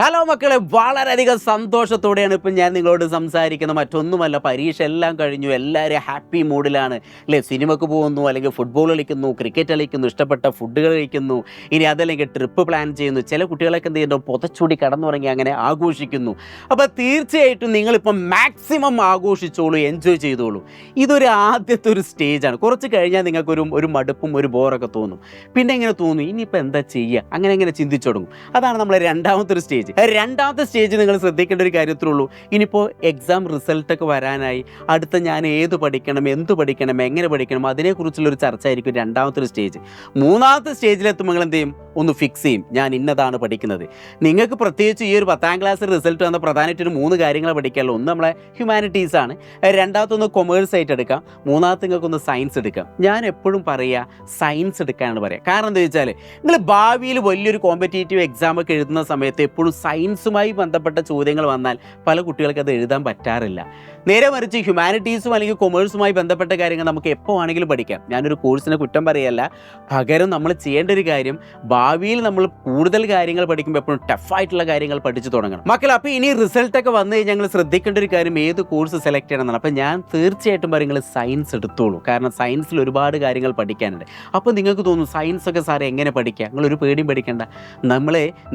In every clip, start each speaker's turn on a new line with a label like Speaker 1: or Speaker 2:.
Speaker 1: Hello മക്കളെ, വളരെയധികം സന്തോഷത്തോടെയാണ് ഇപ്പം ഞാൻ നിങ്ങളോട് സംസാരിക്കുന്നത്. മറ്റൊന്നുമല്ല, പരീക്ഷ എല്ലാം കഴിഞ്ഞു, എല്ലാവരും ഹാപ്പി മൂഡിലാണ് അല്ലേ. സിനിമക്ക് പോകുന്നു, അല്ലെങ്കിൽ ഫുട്ബോൾ കളിക്കുന്നു, ക്രിക്കറ്റ് കളിക്കുന്നു, ഇഷ്ടപ്പെട്ട ഫുഡുകൾ കഴിക്കുന്നു, ഇനി അതല്ലെങ്കിൽ ട്രിപ്പ് പ്ലാൻ ചെയ്യുന്നു. ചില കുട്ടികളൊക്കെ എന്ത് ചെയ്യുന്നു, പുതച്ചൂടി കടന്നുറങ്ങി അങ്ങനെ ആഘോഷിക്കുന്നു. അപ്പോൾ തീർച്ചയായിട്ടും നിങ്ങളിപ്പം മാക്സിമം ആഘോഷിച്ചോളൂ, എൻജോയ് ചെയ്തോളൂ. ഇതൊരു ആദ്യത്തെ ഒരു സ്റ്റേജാണ്. കുറച്ച് കഴിഞ്ഞാൽ നിങ്ങൾക്കൊരു മടുപ്പും ഒരു ബോറൊക്കെ തോന്നും. പിന്നെ എങ്ങനെ തോന്നും, ഇനിയിപ്പോൾ എന്താ ചെയ്യുക, അങ്ങനെ ചിന്തിച്ചു തുടങ്ങും. അതാണ് നമ്മളെ രണ്ടാമത്തെ ഒരു സ്റ്റേജ്. രണ്ടാമത്തെ സ്റ്റേജ് നിങ്ങൾ ശ്രദ്ധിക്കേണ്ട ഒരു കാര്യത്തിലുള്ളൂ. ഇനിയിപ്പോൾ എക്സാം റിസൾട്ടൊക്കെ വരാനായി, അടുത്ത ഞാൻ ഏത് പഠിക്കണം, എന്ത് പഠിക്കണം, എങ്ങനെ പഠിക്കണം, അതിനെക്കുറിച്ചുള്ളൊരു ചർച്ച ആയിരിക്കും രണ്ടാമത്തെ ഒരു സ്റ്റേജ്. മൂന്നാമത്തെ സ്റ്റേജിലെത്തുമ്പോൾ നിങ്ങൾ എന്ത് ചെയ്യും, ഒന്ന് ഫിക്സ് ചെയ്യും, ഞാൻ ഇന്നതാണ് പഠിക്കുന്നത്. നിങ്ങൾക്ക് പ്രത്യേകിച്ച് ഈ ഒരു 10ാം ക്ലാസ് റിസൾട്ട് വന്ന പ്രധാനമായിട്ടൊരു 3 കാര്യങ്ങൾ പഠിക്കാമല്ലോ. ഒന്ന് നമ്മളെ ഹ്യൂമാനിറ്റീസാണ്, രണ്ടാമത്തൊന്ന് കൊമേഴ്സ് ആയിട്ട് എടുക്കാം, മൂന്നാമത്തെ നിങ്ങൾക്കൊന്ന് സയൻസ് എടുക്കാം. ഞാൻ എപ്പോഴും പറയുക സയൻസ് എടുക്കാനാണ് പറയുക. കാരണം എന്താ വെച്ചാൽ, നിങ്ങൾ ഭാവിയിൽ വലിയൊരു കോമ്പറ്റേറ്റീവ് എക്സാം ഒക്കെ എഴുതുന്ന സമയത്ത് എപ്പോഴും സയൻസുമായി ബന്ധപ്പെട്ട ചോദ്യങ്ങൾ വന്നാൽ പല കുട്ടികൾക്ക് അത് എഴുതാൻ പറ്റാറില്ല. നേരെ മറിച്ച് ഹ്യൂമാനിറ്റീസും അല്ലെങ്കിൽ കൊമേഴ്സുമായി ബന്ധപ്പെട്ട കാര്യങ്ങൾ നമുക്ക് എപ്പോൾ ആണെങ്കിലും പഠിക്കാം. ഞാനൊരു കോഴ്സിനെ കുറ്റം പറയല്ല, പകരം നമ്മൾ ചെയ്യേണ്ട ഒരു കാര്യം, ഭാവിയിൽ നമ്മൾ കൂടുതൽ കാര്യങ്ങൾ പഠിക്കുമ്പോൾ എപ്പോഴും ടഫായിട്ടുള്ള കാര്യങ്ങൾ പഠിച്ചു തുടങ്ങണം മക്കൾ. അപ്പോൾ ഇനി റിസൾട്ടൊക്കെ വന്നു കഴിഞ്ഞാൽ ഞങ്ങൾ ശ്രദ്ധിക്കേണ്ട ഒരു കാര്യം, ഏത് കോഴ്സ് സെലക്ട് ചെയ്യണമെന്നാണ്. അപ്പോൾ ഞാൻ തീർച്ചയായിട്ടും പറയും, നിങ്ങൾ സയൻസ് എടുത്തോളൂ. കാരണം സയൻസിൽ ഒരുപാട് കാര്യങ്ങൾ പഠിക്കാനുണ്ട്. അപ്പോൾ നിങ്ങൾക്ക് തോന്നും സയൻസൊക്കെ സാറേ എങ്ങനെ പഠിക്കുക, നിങ്ങളൊരു പേടിയും പഠിക്കേണ്ട.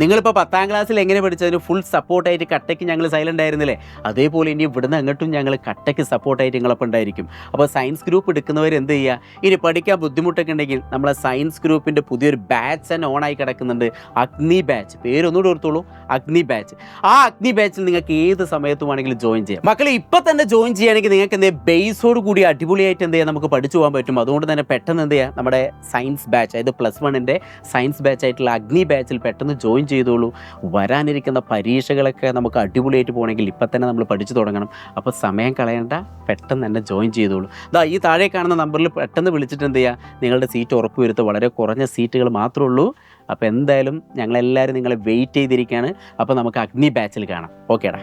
Speaker 1: നിങ്ങളിപ്പോൾ 10ാം ക്ലാസ്സിൽ എങ്ങനെ പഠിച്ചതിന് ഫുൾ സപ്പോർട്ടായിട്ട് കട്ടയ്ക്ക് ഞങ്ങൾ സൈലൻ്റ് ആയിരുന്നില്ലേ, അതേപോലെ ഇനി ഇവിടുന്ന് അങ്ങോട്ടും ഞങ്ങൾ കട്ടയ്ക്ക് സപ്പോർട്ടായിട്ട് നിങ്ങളൊപ്പം ഉണ്ടായിരിക്കും. അപ്പോൾ സയൻസ് ഗ്രൂപ്പ് എടുക്കുന്നവർ എന്ത് ചെയ്യുക, ഇനി പഠിക്കാൻ ബുദ്ധിമുട്ടൊക്കെ ഉണ്ടെങ്കിൽ നമ്മളെ സയൻസ് ഗ്രൂപ്പിൻ്റെ പുതിയൊരു ബാച്ച് തന്നെ ഓണായി കിടക്കുന്നുണ്ട്, അഗ്നി ബാച്ച്. പേരൊന്നുകൂടെ ഓർത്തോളൂ, അഗ്നി ബാച്ച്. ആ അഗ്നി ബാച്ചിൽ നിങ്ങൾക്ക് ഏത് സമയത്ത് വേണമെങ്കിലും ജോയിൻ ചെയ്യാം മക്കളെ. ഇപ്പം തന്നെ ജോയിൻ ചെയ്യുകയാണെങ്കിൽ നിങ്ങൾക്ക് എന്ത് ചെയ്യുക, ബേസോട് കൂടി അടിപൊളിയായിട്ട് എന്ത് ചെയ്യുക, നമുക്ക് പഠിച്ചു പോകാൻ പറ്റും. അതുകൊണ്ട് തന്നെ പെട്ടെന്ന് എന്ത് ചെയ്യുക, നമ്മുടെ സയൻസ് ബാച്ച്, അതായത് +1 സയൻസ് ബാച്ച് ആയിട്ടുള്ള അഗ്നി ബാച്ചിൽ പെട്ടെന്ന് ജോയിൻ ചെയ്തോളൂ. വരാനിരിക്കുന്ന പരീക്ഷകളൊക്കെ നമുക്ക് അടിപൊളിയായിട്ട് പോകണമെങ്കിൽ ഇപ്പം തന്നെ നമ്മൾ പഠിച്ചു തുടങ്ങണം. അപ്പോൾ സമയം കളയണ്ട, പെട്ടെന്ന് തന്നെ ജോയിൻ ചെയ്തോളൂ. ഈ താഴെ കാണുന്ന നമ്പറിൽ പെട്ടെന്ന് വിളിച്ചിട്ട് എന്ത് ചെയ്യുക, നിങ്ങളുടെ സീറ്റ് ഉറപ്പ് വരുത്തുക. വളരെ കുറഞ്ഞ സീറ്റുകൾ മാത്രമേ ഉള്ളൂ. അപ്പോൾ എന്തായാലും ഞങ്ങളെല്ലാവരും നിങ്ങളെ വെയിറ്റ് ചെയ്തിരിക്കുകയാണ്. അപ്പോൾ നമുക്ക് അഗ്നി ബാച്ചിൽ കാണാം. ഓക്കേടാ.